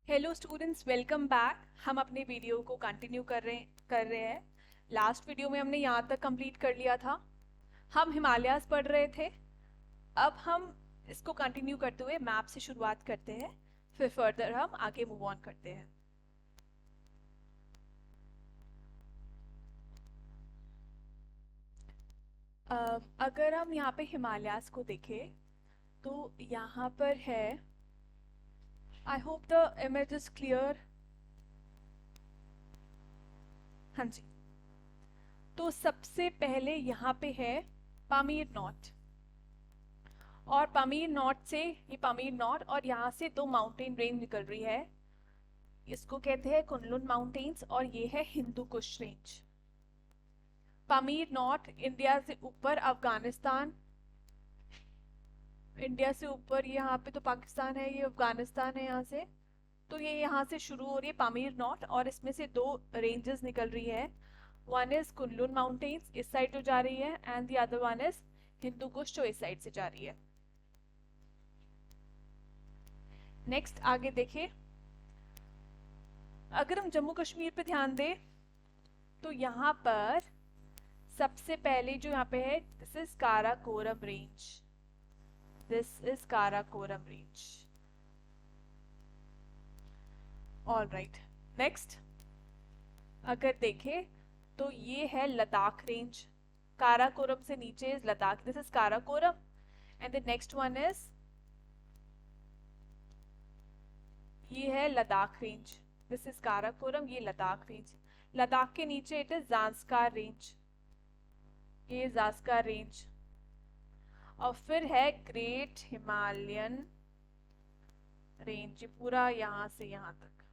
Hello students, welcome back. हम अपने video को कंटिन्यू कर रहे हैं। लास्ट वीडियो में हमने यहाँ तक कंप्लीट कर लिया था। हम हिमालयाज पढ़ रहे थे। अब हम इसको कंटिन्यू करते हुए मैप से शुरुआत करते हैं, फिर फर्दर हम आगे मूव ऑन करते हैं। अगर हम यहाँ पे हिमालयाज को देखें तो यहाँ पर है। I hope the image is clear. हाँ जी। तो सबसे पहले यहाँ पे है पामीर नॉट, और पामीर नॉट से ये पामीर नॉट और यहाँ से दो माउंटेन रेंज निकल रही है। इसको कहते हैं कुनलुन माउंटेन्स और ये है Hindu Kush range. Pamir not India से ऊपर अफगानिस्तान, इंडिया से ऊपर यहाँ पे तो पाकिस्तान है, ये अफगानिस्तान है यहाँ से। तो ये यहाँ से शुरू हो रही है पामीर नॉट, और इसमें से दो रेंजेस निकल रही है। वन इज कुनलुन माउंटेन्स इस साइड जो जा रही है, and the other one is Hindu Kush जो इस साइड से जा रही है। नेक्स्ट आगे देखिए। अगर हम जम्मू कश्मीर पे ध्यान दें तो यहाँ पर सबसे पहले जो यहाँ पे है, this is Karakoram range. This is Karakoram range. All right. Next अगर देखें तो ये है लद्दाख रेंज। काराकोरम से नीचे is Ladakh, this is Karakoram, and the next one is ये है Ladakh range. This is Karakoram, ये लद्दाख रेंज। लद्दाख के नीचे इट इज ज़ांस्कार रेंज, ये ज़ांस्कार रेंज। और फिर है ग्रेट हिमालयन रेंज, पूरा यहाँ से यहाँ तक।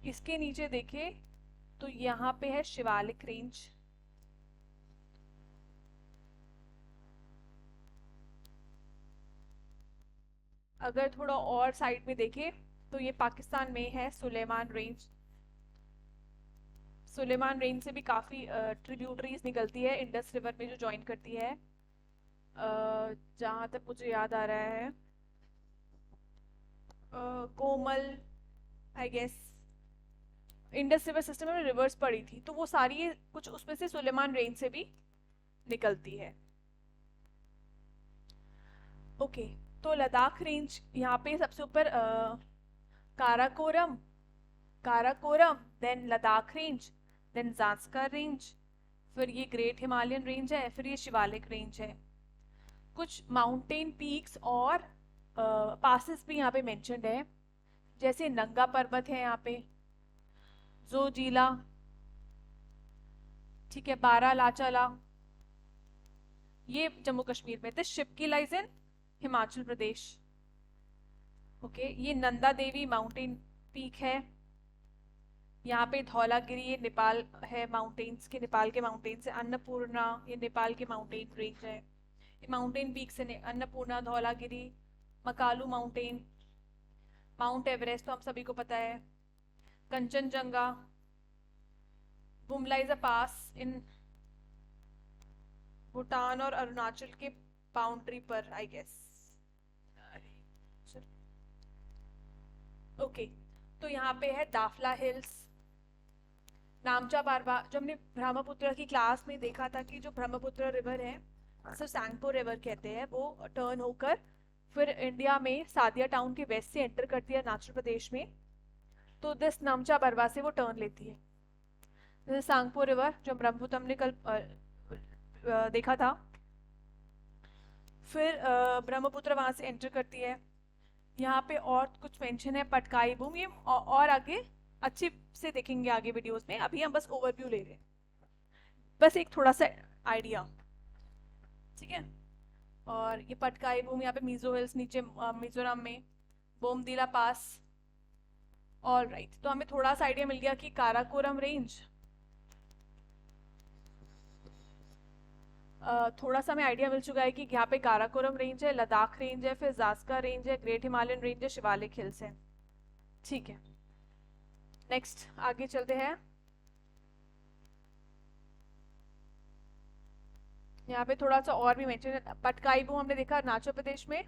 इसके नीचे देखे तो यहाँ पे है शिवालिक रेंज। अगर थोड़ा और साइड में देखे तो ये पाकिस्तान में है सुलेमान रेंज। सुलेमान रेंज से भी काफ़ी ट्रिब्यूटरीज निकलती है इंडस रिवर में जो ज्वाइन करती है। जहाँ तक मुझे याद आ रहा है, Komal, I guess Indus river system में रिवर्स पड़ी थी, तो वो सारी कुछ उसमें से सुलेमान रेंज से भी निकलती है। ओके। तो लद्दाख रेंज यहाँ पे सबसे ऊपर Karakoram, Karakoram, then Ladakh range, then Zanskar range, फिर ये ग्रेट हिमालयन रेंज है, फिर ये शिवालिक रेंज है। कुछ माउंटेन पीक्स और पासेस भी यहाँ पे मेंशन्ड है, जैसे नंगा पर्वत है यहाँ पे, जोजिला, ठीक है, बारालाचाला, ये जम्मू कश्मीर में। This शिवकी lies in Himachal Pradesh. Okay, ये नंदा देवी माउंटेन पीक है। यहाँ पे धौलागिरी, ये नेपाल है, माउंटेन्स के, नेपाल के माउंटेन्स है। अन्नपूर्णा, ये नेपाल के माउंटेन रेंज है। ये माउंटेन पीक्स है, Annapurna, Dhaulagiri, Makalu mountain, mount Everest तो हम सभी को पता है, कंचनजंगा, बुमला इज अ पास इन भूटान और अरुणाचल के बाउंड्री पर, आई गेस। ओके। तो यहाँ पे है दाफला हिल्स, नामचा बारवा। जो हमने ब्रह्मपुत्र की क्लास में देखा था कि जो ब्रह्मपुत्र रिवर है, जिसे सैंगपो रिवर कहते हैं, वो टर्न होकर फिर इंडिया में सादिया टाउन के वेस्ट से एंटर करती है अरुणाचल प्रदेश में। तो दिस नामचा बरवा से वो टर्न लेती है। जैसे सांगपो रिवर जो ब्रह्मपुत्र हमने कल देखा था, फिर ब्रह्मपुत्र वहां से एंटर करती है। यहाँ पे और कुछ मेंशन है, पटकाई बूम, ये और आगे अच्छे से देखेंगे आगे वीडियोस में, अभी हम बस ओवरव्यू ले रहे हैं, बस एक थोड़ा सा आइडिया, ठीक है। और ये पटकाई बूम, यहाँ पे मिजो हिल्स नीचे मिजोरम में, बोमदीला पास। ऑल राइट, तो हमें थोड़ा सा आइडिया मिल गया कि काराकोरम रेंज, थोड़ा सा हमें आइडिया मिल चुका है कि यहाँ पे काराकोरम रेंज है, लद्दाख रेंज है, फिर ज़ास्का रेंज है, ग्रेट हिमालयन रेंज है, शिवालिक हिल्स है। ठीक है, नेक्स्ट आगे चलते हैं। यहाँ पे थोड़ा सा और भी मेंशन है, पटकाई बूम हमने देखा अरुणाचल प्रदेश में,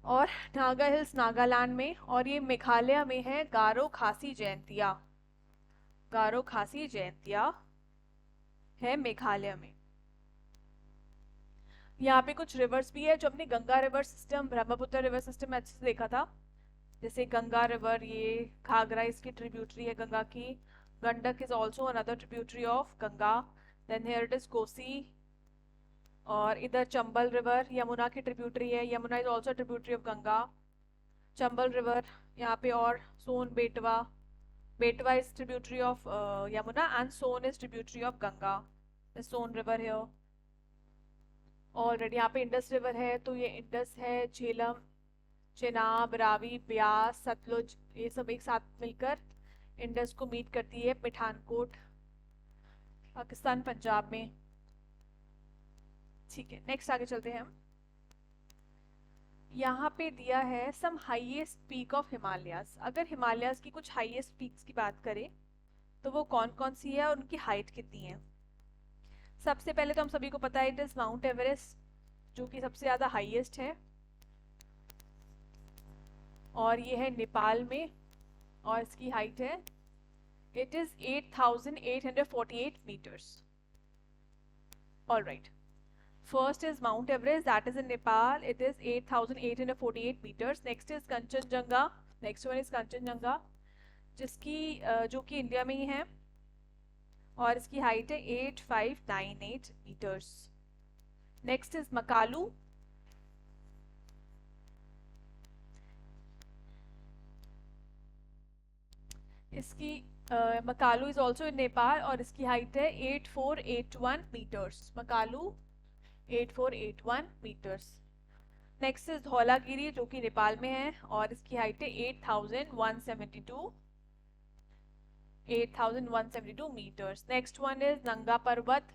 और नागा हिल्स नागालैंड में, और ये मेघालय में है गारो खासी जयंतिया। गारो खासी जयंतिया है मेघालय में। यहाँ पे कुछ रिवर्स भी है जो अपने Ganga river system, Brahmaputra river system में अच्छे से देखा था। जैसे गंगा रिवर, ये घाघरा इसकी ट्रिब्यूटरी है गंगा की। Gandak is also another tributary of Ganga. Then here it is Kosi. और इधर चंबल रिवर यमुना की ट्रिब्यूटरी है। Yamuna is also tributary of Ganga. Chambal river यहाँ पे, और Son Betwa. Betwa is tributary of Yamuna and Son is tributary of Ganga. Son river है ऑलरेडी। यहाँ पे इंडस रिवर है, तो ये इंडस है, झेलम, चेनाब, रावी, ब्यास, सतलुज, ये सब एक साथ मिलकर इंडस को मीट करती है पठानकोट, पाकिस्तान, पंजाब में। ठीक है, नेक्स्ट आगे चलते हैं हम। यहाँ पे दिया है सम हाईएस्ट पीक ऑफ हिमालयाज। अगर हिमालयाज की कुछ हाईएस्ट पीक्स की बात करें तो वो कौन कौन सी है और उनकी हाइट कितनी है। सबसे पहले तो हम सभी को पता है इट इज माउंट एवरेस्ट, जो कि सबसे ज्यादा हाईएस्ट है, और ये है नेपाल में, और इसकी हाइट है, it is 8,848 meters. All right. First is Mount Everest, that is in Nepal. It is 8,848 meters. Next is Kanchenjunga. Next one is Kanchenjunga, जिसकी जो कि इंडिया में ही है, और इसकी हाइट है 8,598 meters. Next is Makalu. इसकी Makalu is also in Nepal, और इसकी हाइट है 8,481 meters. Makalu 8,481 meters. Next is Dhaulagiri, जो कि नेपाल में है, और इसकी हाइट है 8,172 meters. नेक्स्ट वन इज नंगा पर्वत,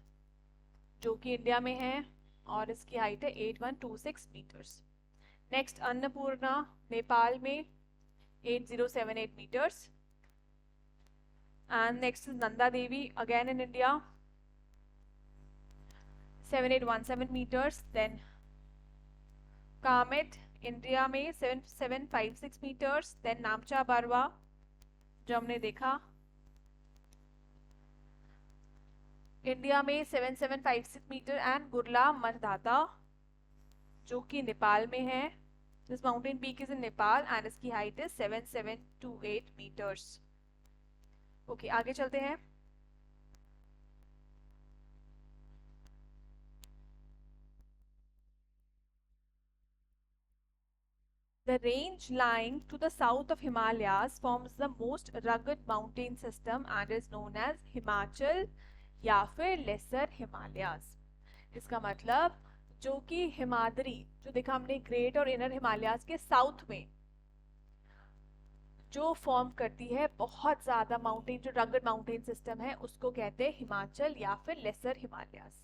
जो कि इंडिया में है, और इसकी हाइट है 8,126 meters. नेक्स्ट अन्नपूर्णा, नेपाल में, 8,078 meters. And next is Nanda Devi, again in India, 7,817 meters. Then Kamet, India में 7,756 meters. Then नामचा बारवा, जो हमने देखा, इंडिया में 7,756 meter. And गुरला मरदाता, जो कि नेपाल में है. This mountain peak is in Nepal and इसकी हाइट है 7,728 meters. ओके, आगे चलते हैं। The range lying to the south of Himalayas forms the most rugged mountain system and is known as Himachal या फिर Lesser Himalayas. इसका मतलब जो कि हिमाद्री, जो देखा हमने ग्रेट और इनर हिमालयाज के साउथ में जो फॉर्म करती है बहुत ज्यादा माउंटेन, जो रगड माउंटेन सिस्टम है, उसको कहते हैं हिमाचल या फिर लेसर हिमालयास।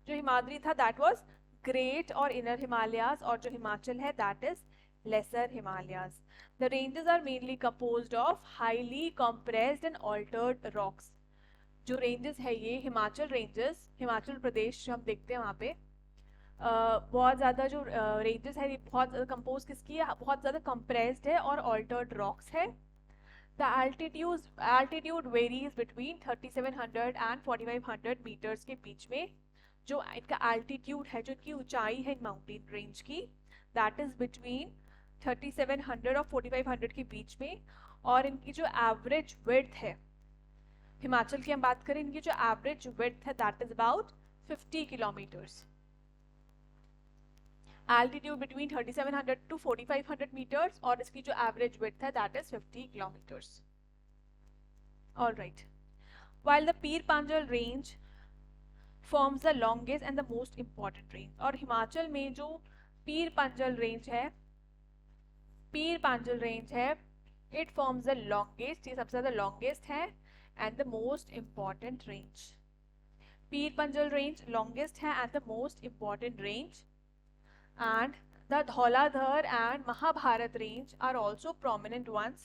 जो हिमाद्री था दैट वाज ग्रेट और इनर हिमालयास, और जो हिमाचल है that is lesser Himalayas. The ranges are mainly composed of highly compressed and altered rocks. जो रेंजेस है ये हिमाचल रेंजेस, हिमाचल प्रदेश जो हम देखते हैं वहाँ पे बहुत ज़्यादा जो रेंजेस है, ये बहुत ज़्यादा कंपोज किसकी है, बहुत ज़्यादा कंप्रेस्ड है और ऑल्टर्ड रॉक्स है. The altitude varies between 3,700 and 4,500 metres के बीच में. जो इनका एल्टीट्यूड है, जो इनकी ऊंचाई है माउंटेन रेंज की, दैट इज बिटवीन 3,700 और 4,500 के बीच में. और इनकी जो एवरेज विड्थ है, हिमाचल की हम बात करें, इनकी जो एवरेज विड्थ है that is about 50 kilometres. Altitude between 3,700 to 4,500 metres, और इसकी जो एवरेज विड्थ है that is 50 kilometres. Alright. While the Pir Panjal range forms the longest and the most important range. और हिमाचल में जो पीर पांजल रेंज है, पीर पांजल रेंज है, इट फॉर्म्स द लॉन्गेस्ट, ये सबसे ज्यादा लॉन्गेस्ट है, and the most important range. Pir Panjal range longest है and the most important range. And the Dhauladhar and Mahabharat range are also prominent ones.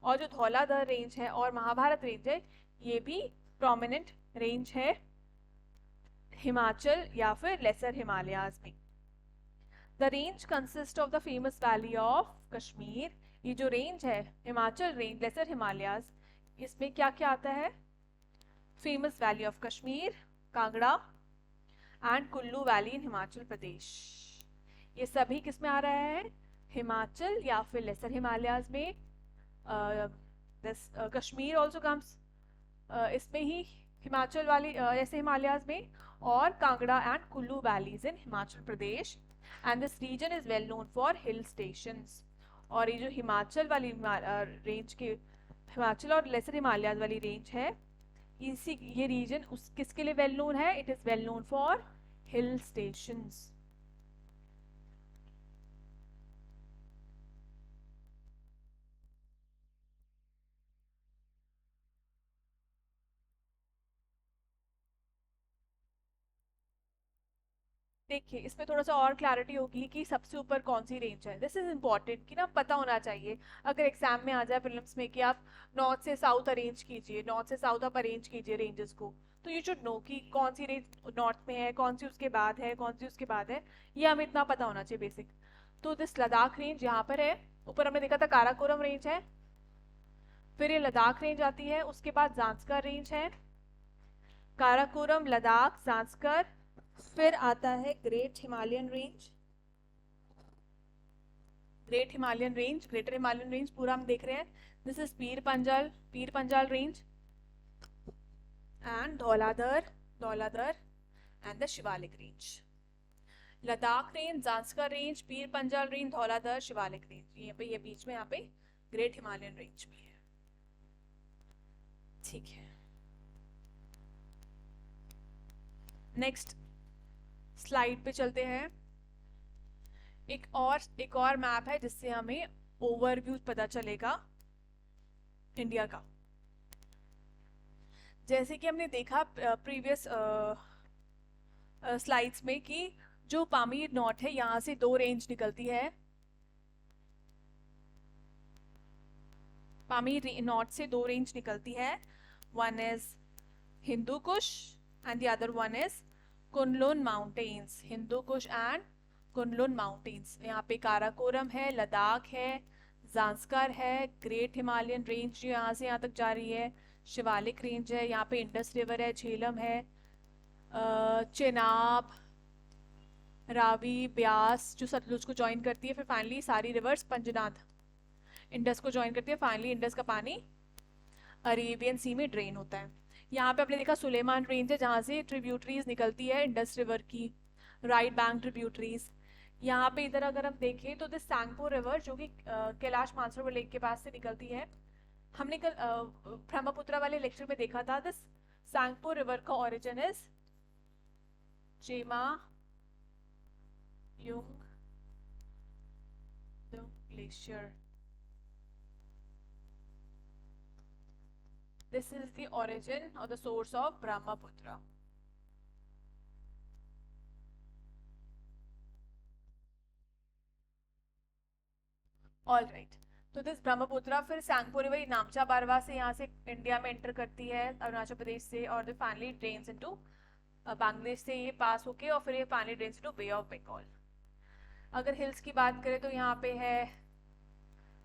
और जो धौलाधर रेंज है और महाभारत रेंज है, ये भी prominent रेंज है हिमाचल या फिर लेसर हिमालयाज में. The range consist of the famous valley of Kashmir. ये जो रेंज है हिमाचल रेंज, लेसर हिमालयाज, इसमें क्या क्या आता है? Famous valley of Kashmir, Kangra and Kullu valley in Himachal Pradesh. ये सभी किस में आ रहा है? हिमाचल या फिर लेसर हिमालयाज में। दिस कश्मीर ऑल्सो कम्स इसमें ही, हिमाचल वाली ऐसे हिमालयाज में, और Kangra and Kullu valleys in Himachal Pradesh. And this region is well known for hill stations. और ये जो हिमाचल वाली रेंज के, हिमाचल और लेसर हिमालयाज वाली रेंज है, इसी ये रीजन उस किसके लिए वेल नोन है? It is well known for hill stations. देखिए इसमें थोड़ा सा और क्लैरिटी होगी कि सबसे ऊपर कौन सी रेंज है। दिस इज इम्पोर्टेंट कि ना पता होना चाहिए। अगर एग्जाम में आ जाए प्रीलिम्स में कि आप नॉर्थ से साउथ अरेंज कीजिए, नॉर्थ से साउथ आप अरेंज कीजिए रेंजेस को, तो यू शुड नो कि कौन सी रेंज नॉर्थ में है, कौन सी उसके बाद है, कौन सी उसके बाद है। ये हमें इतना पता होना चाहिए बेसिक। तो दिस लद्दाख रेंज यहाँ पर है, ऊपर हमने देखा था काराकोरम रेंज है, फिर ये लद्दाख रेंज आती है, उसके बाद जांस्कर रेंज है, काराकोरम, लद्दाख, जांस्कर, फिर आता है great Himalayan range. Great Himalayan range, greater Himalayan range पूरा हम देख रहे हैं। This is Pir Panjal range and Dhauladhar, Dhauladhar and the Shivalik range. Ladakh range, Zanskar range, Pir Panjal range, Dhauladhar, Shivalik range, ये पे, ये बीच में यहाँ पे ग्रेट हिमालयन रेंज भी है। ठीक है, नेक्स्ट स्लाइड पे चलते हैं। एक और मैप है जिससे हमें ओवरव्यू पता चलेगा इंडिया का। जैसे कि हमने देखा प्रीवियस स्लाइड्स में कि जो पामीर नॉट है यहाँ से दो रेंज निकलती है। पामीर नॉट से दो रेंज निकलती है, one is Hindu Kush and the other one is Kunlun mountains. Hindu Kush and Kunlun mountains. यहाँ पे काराकोरम है, लद्दाख है, जांस्कर है, ग्रेट हिमालयन रेंज जो यहाँ से यहाँ तक जा रही है, शिवालिक रेंज है, यहाँ पे इंडस रिवर है, झेलम है, चेनाब, रावी, ब्यास जो सतलुज को ज्वाइन करती है, फिर फाइनली सारी रिवर्स पंजनाद इंडस को ज्वाइन करती है। फाइनली इंडस का पानी अरेबियन सी में ड्रेन होता है। यहाँ पे आपने देखा सुलेमान रेंज है जहाँ से ट्रिब्यूटरीज निकलती है इंडस रिवर की, राइट बैंक ट्रिब्यूटरीज। यहाँ पे इधर अगर हम देखें तो दिस सैंगपो रिवर जो कि कैलाश मानसरोवर लेक के पास से निकलती है। हमने कल ब्रह्मपुत्र वाले लेक्चर में देखा था दिस सैंगपो रिवर का origin is Jema Yung glacier. This is the origin or the source of Brahmaputra. All right. तो दिस ब्रह्मपुत्र फिर सैंगपो रिवर नामचा बारवा से यहाँ से इंडिया में एंटर करती है अरुणाचल प्रदेश से, और फाइनली ड्रेन्स इनटू बांग्लादेश से ये पास होके, और फिर ये finally drains into Bay of Bengal. अगर हिल्स की बात करें तो यहाँ पे है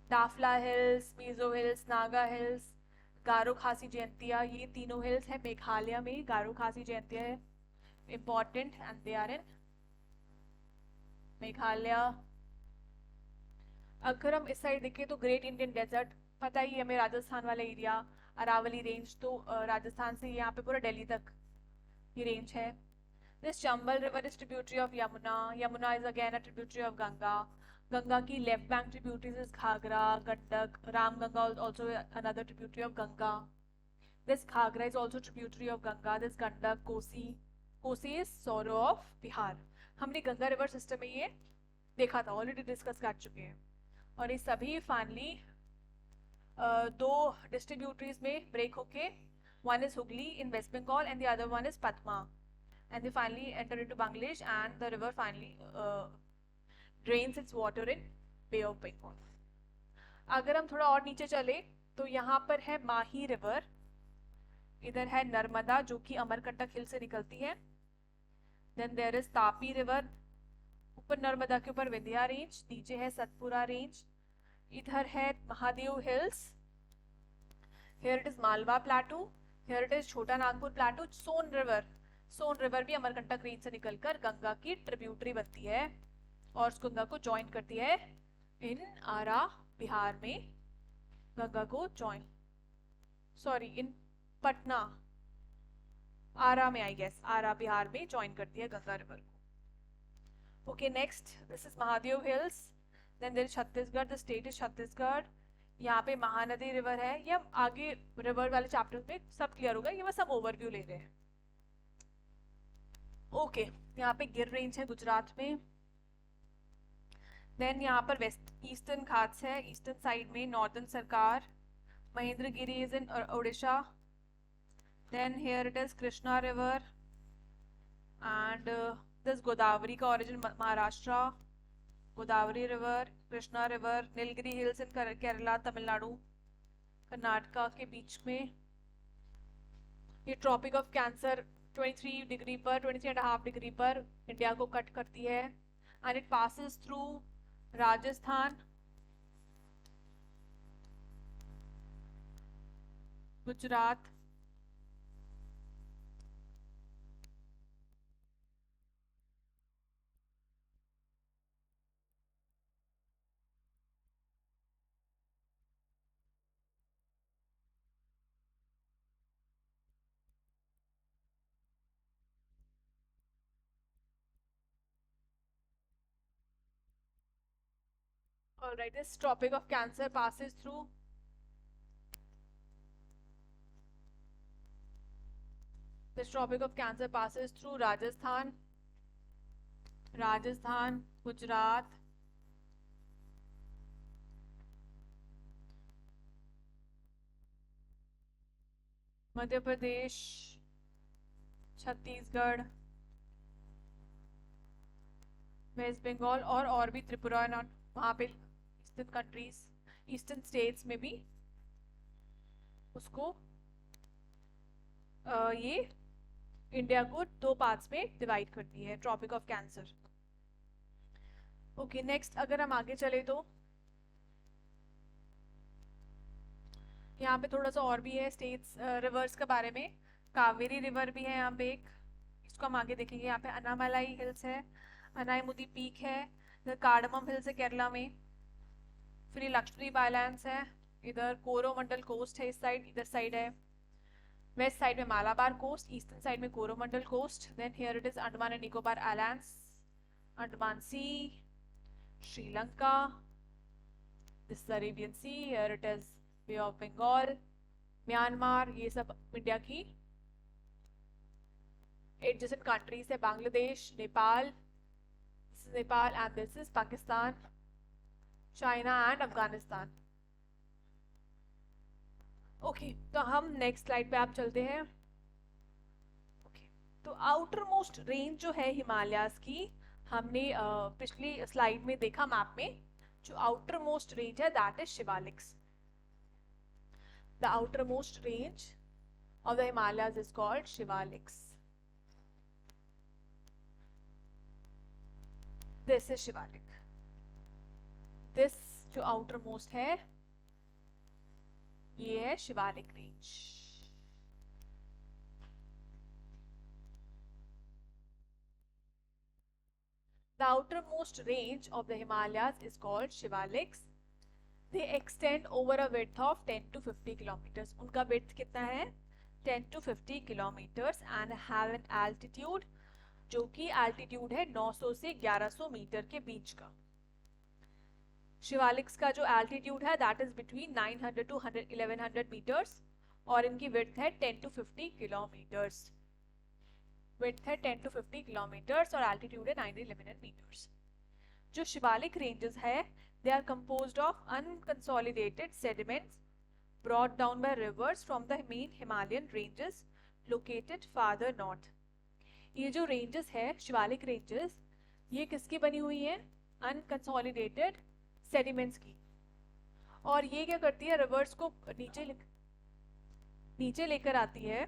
Dafla hills, Mizo hills, Naga hills, Garo Khasi Jaintia. ये तीनों हिल्स है मेघालय में। गारो खासी जयंतिया है important and they are in Meghalaya. अगर हम इस साइड देखें तो ग्रेट इंडियन डेजर्ट, पता ही हमें राजस्थान वाला एरिया, अरावली रेंज, तो राजस्थान से यहाँ पे पूरा दिल्ली तक ये रेंज है। This Chambal river is tributary of Yamuna. Yamuna is again a tributary of Ganga. Ganga की left bank tributaries is Ghaghra, Gandak, Ramganga also another tributary of Ganga. This Ghagra is also tributary of Ganga. This Gandak, Kosi, Kosi is sorrow of Bihar. हमने Ganga river system में ये देखा था, already discuss कर चुके हैं। और ये सभी फाइनली दो डिस्ट्रीब्यूटरीज में ब्रेक होके, one is Hooghly in West Bengal and the other one is Padma, and they finally enter into Bangladesh and the river finally drains its water in Bay of Bengal. अगर हम थोड़ा और नीचे चले तो यहाँ पर है माही रिवर, इधर है नर्मदा जो कि अमरकंटक हिल से निकलती है। Then there is Tapi river, ऊपर नर्मदा के ऊपर विंध्या रेंज, नीचे है सतपुरा रेंज, इधर है Mahadev hills, here it is Malwa plateau, here it is छोटा नागपुर प्लाटू, सोन रिवर भी अमरकंटक रेंज से निकलकर गंगा की ट्रिब्यूटरी बनती है और उस गंगा को ज्वाइन करती है इन आरा बिहार में, गंगा को join, sorry in Patna, Ara में, आई गेस आरा बिहार में ज्वाइन करती है गंगा रिवर को। Okay next, this is Mahadev hills, then there is Chhattisgarh, the state is Chhattisgarh, यहाँ पे महानदी रिवर है, ये आगे रिवर वाले चैप्टर्स में सब क्लियर होगा, ये बस हम ओवरव्यू ले रहे हैं। ओके यहाँ पे गिर रेंज है गुजरात में, देन यहाँ पर वेस्ट ईस्टर्न घाट्स है, ईस्टर्न साइड में northern Sarkar, Mahendragiri is in Orissa, then here it is Krishna river and this Godavari का origin Maharashtra, Godavari river, Krishna river, Nilgiri hills in Kerala, Tamil Nadu, Karnataka के बीच में, ये ट्रॉपिक ऑफ कैंसर 23 डिग्री पर, 23.5 डिग्री पर इंडिया को कट करती है and it passes through Rajasthan, Gujarat, all right, this tropic of cancer passes through Rajasthan, Gujarat, Madhya Pradesh, Chhattisgarh, waste Bengal और भी त्रिपुरा, नॉट वहाँ पे ईस्टर्न कंट्रीज, ईस्टर्न स्टेट्स में भी उसको ये इंडिया को दो पार्ट्स में डिवाइड करती है, Tropic of Cancer. Okay next, अगर हम आगे चले तो यहाँ पे थोड़ा सा और भी है स्टेट्स रिवर्स के बारे में, कावेरी रिवर भी है यहाँ पे एक, इसको हम आगे देखेंगे। यहाँ पे अनामलाई हिल्स है, अनाईमुदी पीक है, इधर कार्डमम हिल्स है केरला में, फिर ये लक्षद्वीप आइलैंड्स है, इधर कोरोमंडल कोस्ट है, इस साइड, इधर साइड है वेस्ट साइड में मालाबार कोस्ट, ईस्टर्न साइड में Coromandel coast, then here it is Andaman and Nicobar islands, Andaman Sea, Sri Lanka, this is Arabian Sea, here it is Bay of Bengal, Myanmar, ये सब इंडिया की एडजेसेंट कंट्रीज है, Bangladesh, Nepal, and this is Pakistan, China and Afghanistan. Okay तो हम next slide पे आप चलते हैं। ओके तो आउटर मोस्ट रेंज जो है हिमालयाज की, हमने पिछली स्लाइड में देखा मैप में, जो आउटर मोस्ट रेंज है that is Shivaliks. The outer most range of the Himalayas is called Shivaliks. This is Shivalik. This जो outermost है ये है Shivalik range. The outermost range of the Himalayas is called Shivaliks. They extend over a width of 10 to 50 kilometers. उनका width कितना है? 10 to 50 kilometers and have an altitude जो कि altitude है 900 से 1100 मीटर के बीच का। शिवालिक्स का जो altitude है that is between 900 to 1100 meters और इनकी width है 10 to 50 kilometers। width है 10 to 50 kilometers और altitude है 911 meters। जो शिवालिक रेंजेस है they are composed of unconsolidated sediments brought down by rivers from the main Himalayan ranges located farther north। ये जो ranges है शिवालिक ranges, ये किसकी बनी हुई है? unconsolidated sediments की। और ये क्या करती है? rivers को नीचे लेकर आती है।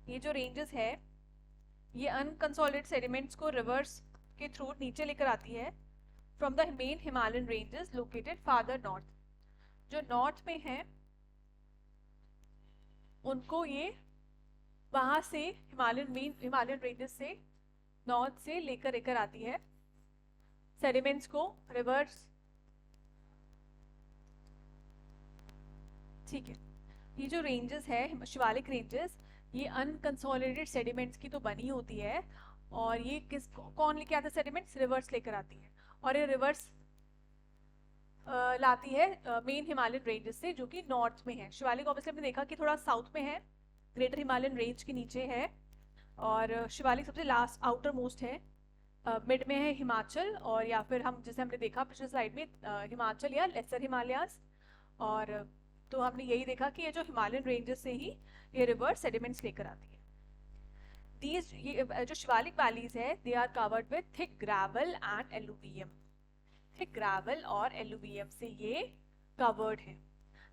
ये जो ranges है ये unconsolidated sediments को rivers के थ्रू नीचे लेकर आती है from the main Himalayan ranges located father north. जो नॉर्थ में है उनको ये वहां से हिमालयन रेंजेस से नॉर्थ से लेकर आती है सेडिमेंट्स को, रिवर्स। ठीक है, ये जो रेंजेस है शिवालिक रेंजेस, ये अनकंसोलिडेटेड सेडिमेंट्स की तो बनी होती है, और ये कौन लेके आता है सेडिमेंट्स? रिवर्स लेकर आती है, और ये रिवर्स लाती है मेन हिमालयन रेंजेस से जो कि नॉर्थ में है। शिवालिक ऑब्वियसली हमने देखा कि थोड़ा साउथ में है, ग्रेटर हिमालयन रेंज के नीचे है, और शिवालिक सबसे लास्ट आउटर मोस्ट है, मिड में है हिमाचल, और या फिर हम जैसे हमने देखा पिछले स्लाइड में हिमाचल या लेसर हिमालयास। और तो हमने यही देखा कि ये जो हिमालयन रेंजेस से ही ये रिवर सेडिमेंट्स लेकर आती है। ये जो शिवालिक वैलीज है they are covered with thick gravel and alluvium. Thick gravel और एलुवियम से ये कवर्ड है।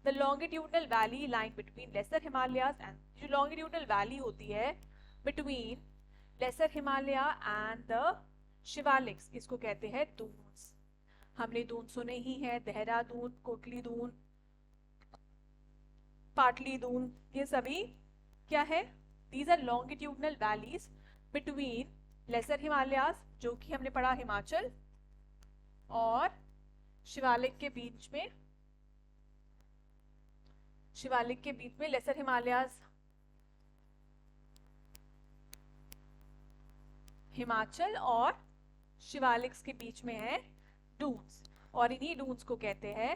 The longitudinal valley line between lesser Himalayas and, जो लॉन्गिट्यूडनल वैली होती है between lesser Himalaya and the Shivaliks, इसको कहते हैं दून्स। हमने दून सुने ही है, देहरादून, कोटली दून, पाटली दून, ये सभी क्या है? These are longitudinal valleys between lesser Himalayas, जो कि हमने पढ़ा हिमाचल, और शिवालिक के बीच में, लेसर हिमालयास हिमाचल और शिवालिक्स के बीच में है डून्स, और इन्हीं डून्स को कहते हैं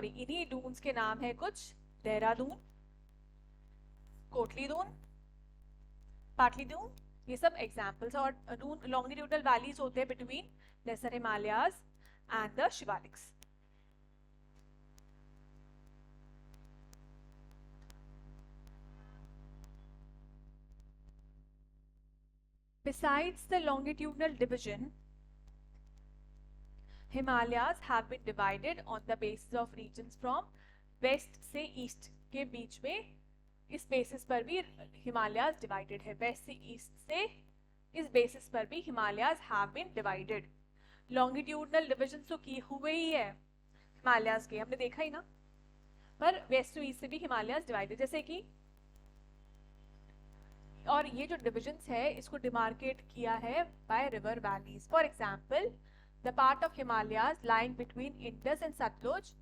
इन्हीं डून्स के नाम है कुछ देहरादून, कोटली दून, पाटली दून, ये सब एग्जाम्पल्स। और डून लॉन्गिट्यूडनल वैलीज होते हैं between lesser Himalayas and the Shivaliks. Besides the longitudinal division, Himalayas have been divided on the basis of regions from west से east के बीच में, इस बेसिस पर भी हिमालयाज डिवाइडेड है। वेस्ट से ईस्ट से इस बेसिस पर भी Himalayas have been divided. Longitudinal division तो की हुए ही है हिमालयाज के, हमने देखा ही ना, पर वेस्ट टू ईस्ट से भी हिमालयाज डिवाइडेड, जैसे कि, और ये जो डिविजन्स है इसको डिमार्केट किया है by river valleys. For example, the part of Himalayas lying between Indus and Sutlej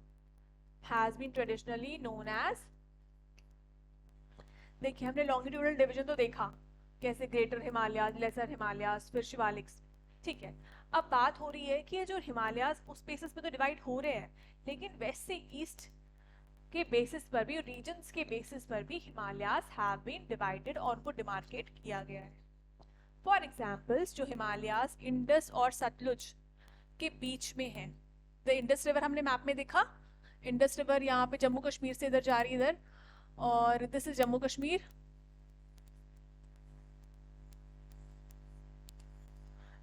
has been traditionally known as, देखिए हमने लॉन्गिट्यूडनल डिवीजन तो देखा कैसे ग्रेटर हिमालयाज, लेसर हिमालयाज, फिर शिवालिक्स, ठीक है। अब बात हो रही है कि ये जो हिमालयाज उस बेसिस पे तो डिवाइड हो रहे हैं, लेकिन वेस्ट से ईस्ट के बेसिस पर भी, रीजन्स के बेसिस पर भी हिमालयाज हैव बीन डिवाइडेड और उनको डिमार्केट किया गया है। फॉर एग्जांपल्स, जो हिमालयाज इंडस और सतलुज के बीच में है, द इंडस रिवर हमने मैप में देखा, इंडस रिवर यहाँ पे जम्मू कश्मीर से इधर जा रही है इधर, और this is Jammu Kashmir.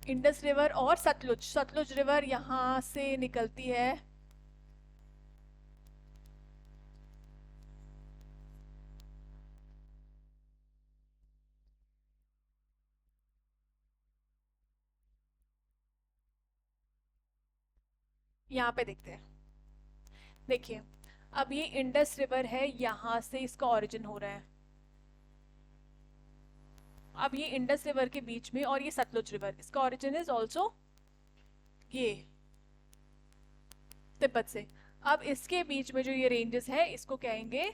Indus river और सतलुज रिवर यहाँ से निकलती है, यहाँ पे देखते हैं, देखिए अब ये इंडस रिवर है, यहाँ से इसका ओरिजिन हो रहा है, अब ये इंडस रिवर के बीच में, और ये सतलुज रिवर, इसका ओरिजिन इज ऑल्सो ये तिब्बत से। अब इसके बीच में जो ये रेंजेस है इसको कहेंगे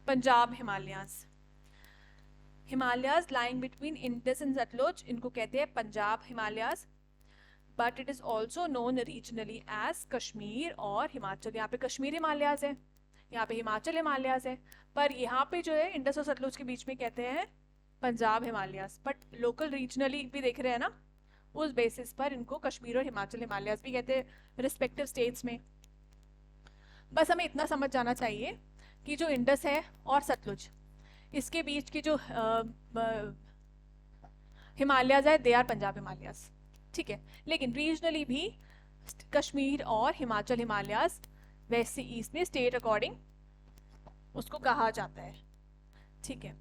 Punjab Himalayas. Himalayas lying between Indus and Sutlej, इनको कहते हैं Punjab Himalayas, but it is also known regionally as Kashmir और हिमाचल। यहाँ पे कश्मीर हिमालयाज है, यहाँ पे हिमाचल हिमालयाज है, पर यहाँ पे जो है इंडस और सतलुज के बीच में कहते हैं Punjab Himalayas, but local regionally भी देख रहे हैं ना, उस बेसिस पर इनको कश्मीर और हिमाचल हिमालयाज भी कहते हैं रिस्पेक्टिव स्टेट्स में। बस हमें इतना समझ जाना चाहिए कि जो इंडस है और सतलुज, इसके बीच की जो हिमालयाज है दे आर पंजाब हिमालयाज, ठीक है। लेकिन रीजनली भी कश्मीर और हिमाचल हिमालयाज वेस्ट से ईस्ट में स्टेट अकॉर्डिंग उसको कहा जाता है, ठीक है।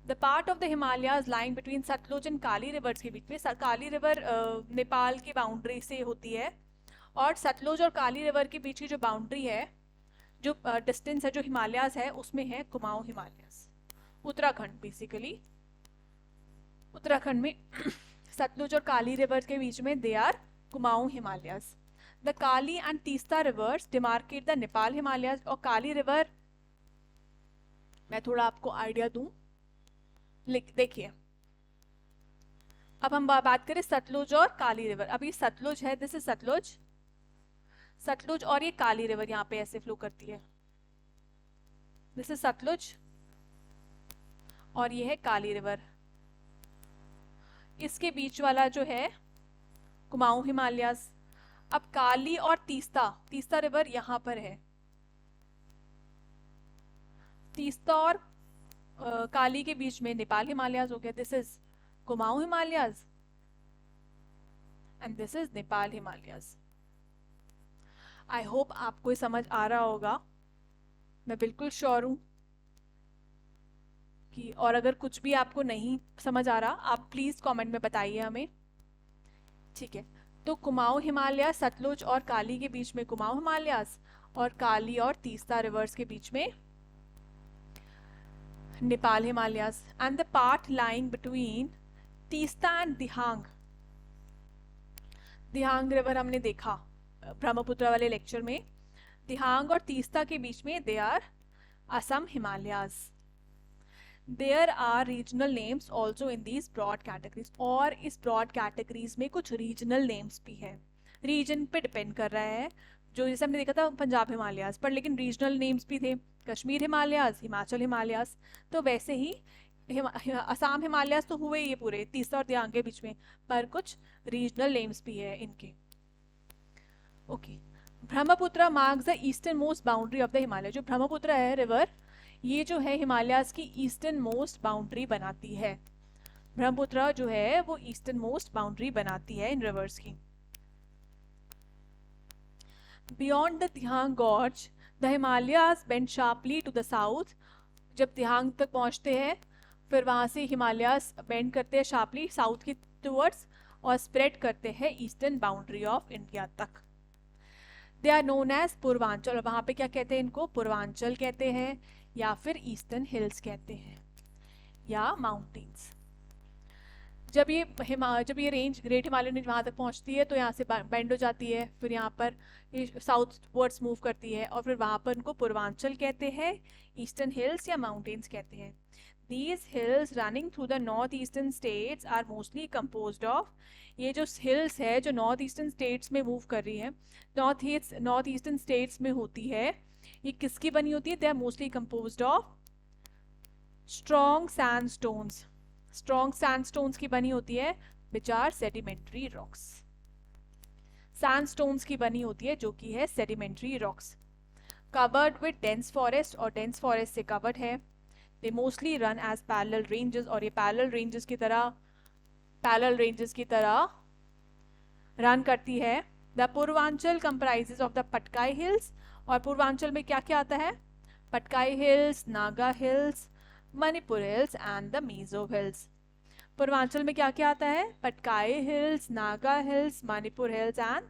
The part of the Himalayas lying between Sutlej and Kali rivers के बीच में, काली रिवर नेपाल की बाउंड्री से होती है, और सतलुज और काली रिवर के बीच की जो बाउंड्री है, जो डिस्टेंस है, जो हिमालयाज है, उसमें है कुमाऊं हिमालयाज, उत्तराखंड बेसिकली। उत्तराखंड में सतलुज और काली रिवर के बीच में they are Kumaon Himalayas. The Kali and Teesta rivers demarcate the Nepal Himalayas. और काली रिवर, मैं थोड़ा आपको आइडिया दूं, देखिए अब हम बात करें सतलुज और काली रिवर। अभी सतलुज है, दिस इज सतलुज, सतलुज, और ये काली रिवर यहाँ पे ऐसे फ्लो करती है, दिस इज सतलुज, और ये है काली रिवर। इसके बीच वाला जो है कुमाऊं हिमालयाज। अब काली और तीस्ता, तीस्ता रिवर यहां पर है, तीस्ता और काली के बीच में नेपाल हिमालयाज हो गया, this is Kumaon Himalayas and this is Nepal Himalayas. I hope आपको ये समझ आ रहा होगा, मैं बिल्कुल श्योर हूं कि, और अगर कुछ भी आपको नहीं समझ आ रहा आप प्लीज कमेंट में बताइए हमें, ठीक है। तो कुमाऊं हिमालय, सतलुज और काली के बीच में कुमाऊं हिमालयाज, और काली और तीस्ता रिवर्स के बीच में Nepal Himalayas. And the part lying between Teesta and Dihang, Dihang river हमने देखा ब्रह्मपुत्र वाले लेक्चर में, दिहांग और तीस्ता के बीच में they are Assam Himalayas. There are regional names also in these broad categories, और इस ब्रॉड कैटेगरीज में कुछ रीजनल नेम्स भी है, रीजन पे डिपेंड कर रहा है, जो जैसे हमने देखा था पंजाब हिमालयाज पर, लेकिन रीजनल नेम्स भी थे, कश्मीर हिमालयाज, हिमाचल हिमालयाज। तो वैसे ही असम हिमालयाज तो हुए ये पूरे तीस्ता और दिहांग के बीच में, पर कुछ रीजनल नेम्स भी है इनके। Okay, Brahmaputra marks the eastern most boundary of the Himalaya. जो ब्रह्मपुत्र है रिवर, ये जो है हिमालयाज की ईस्टर्न मोस्ट बाउंड्री बनाती है, ब्रह्मपुत्र जो है वो ईस्टर्न मोस्ट बाउंड्री बनाती है इन रिवर्स की। Beyond the Dihang gorge the Himalayas bend sharply to the south. जब दिहांग तक पहुंचते हैं फिर वहां से हिमालयाज बेंड करते हैं शार्पली साउथ की टूवर्ड्स, और स्प्रेड करते हैं ईस्टर्न बाउंड्री ऑफ इंडिया तक। They are known as Purvanchal, और वहां पे क्या कहते हैं इनको, पूर्वांचल कहते हैं, या फिर ईस्टर्न हिल्स कहते हैं, या माउंटेन्स। जब ये रेंज ग्रेट हिमालयन रेंज वहां तक पहुंचती है तो यहाँ से बेंड हो जाती है, फिर यहाँ पर साउथ वर्ड्स मूव करती है, और फिर वहां पर उनको पूर्वांचल कहते हैं, ईस्टर्न हिल्स या माउंटेन्स कहते हैं। These hills running through the northeastern states are mostly composed of, ये जो हिल्स है जो नॉर्थ ईस्टर्न स्टेट्स में मूव कर रही है, नॉर्थ ईस्टर्न स्टेट्स में होती है, ये किसकी बनी होती है, they are mostly composed of strong sandstones, strong sandstones की बनी होती है, which are sedimentary rocks, sandstones की बनी होती है जो कि है sedimentary rocks. Covered with dense forest, और डेंस फॉरेस्ट से कवर्ड है। They mostly run as parallel ranges, और ये parallel ranges की तरह रन करती है। The Purvanchal comprises of the Patkai hills, और पूर्वांचल में क्या क्या आता है, Patkai hills, Naga hills, Manipur hills and the Mizo hills. Purvanchal में क्या क्या आता है, Patkai hills, Naga hills, Manipur hills and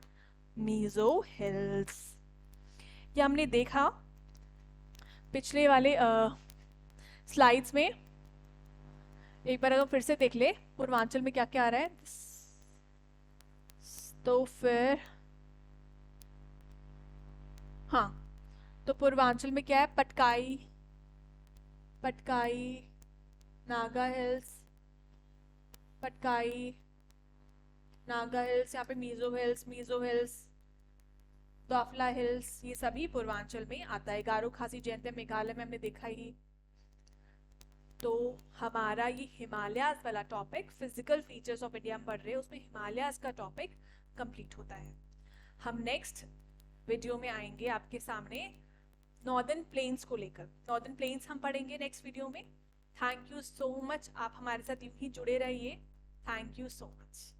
Mizo hills. ये हमने देखा पिछले वाले स्लाइड्स में, एक बार अगर फिर से देख ले पूर्वांचल में क्या क्या आ रहा है, तो फिर हाँ, तो पूर्वांचल में क्या है, पटकाई, पटकाई, नागा हिल्स, पटकाई, नागा हिल्स, यहाँ पे मीजो हिल्स, दोफला हिल्स, ये सभी पूर्वांचल में आता है। गारो खासी जयंतिया मेघालय में हमने देखा ही। तो हमारा ये हिमालयाज वाला topic, physical features of India हम पढ़ रहे हैं, उसमें हिमालयाज का टॉपिक कंप्लीट होता है। हम नेक्स्ट वीडियो में आएंगे आपके सामने नॉर्दर्न प्लेन्स को लेकर, नॉर्दर्न प्लेन्स हम पढ़ेंगे नेक्स्ट वीडियो में। थैंक यू सो मच, आप हमारे साथ यूं ही जुड़े रहिए। Thank you so much.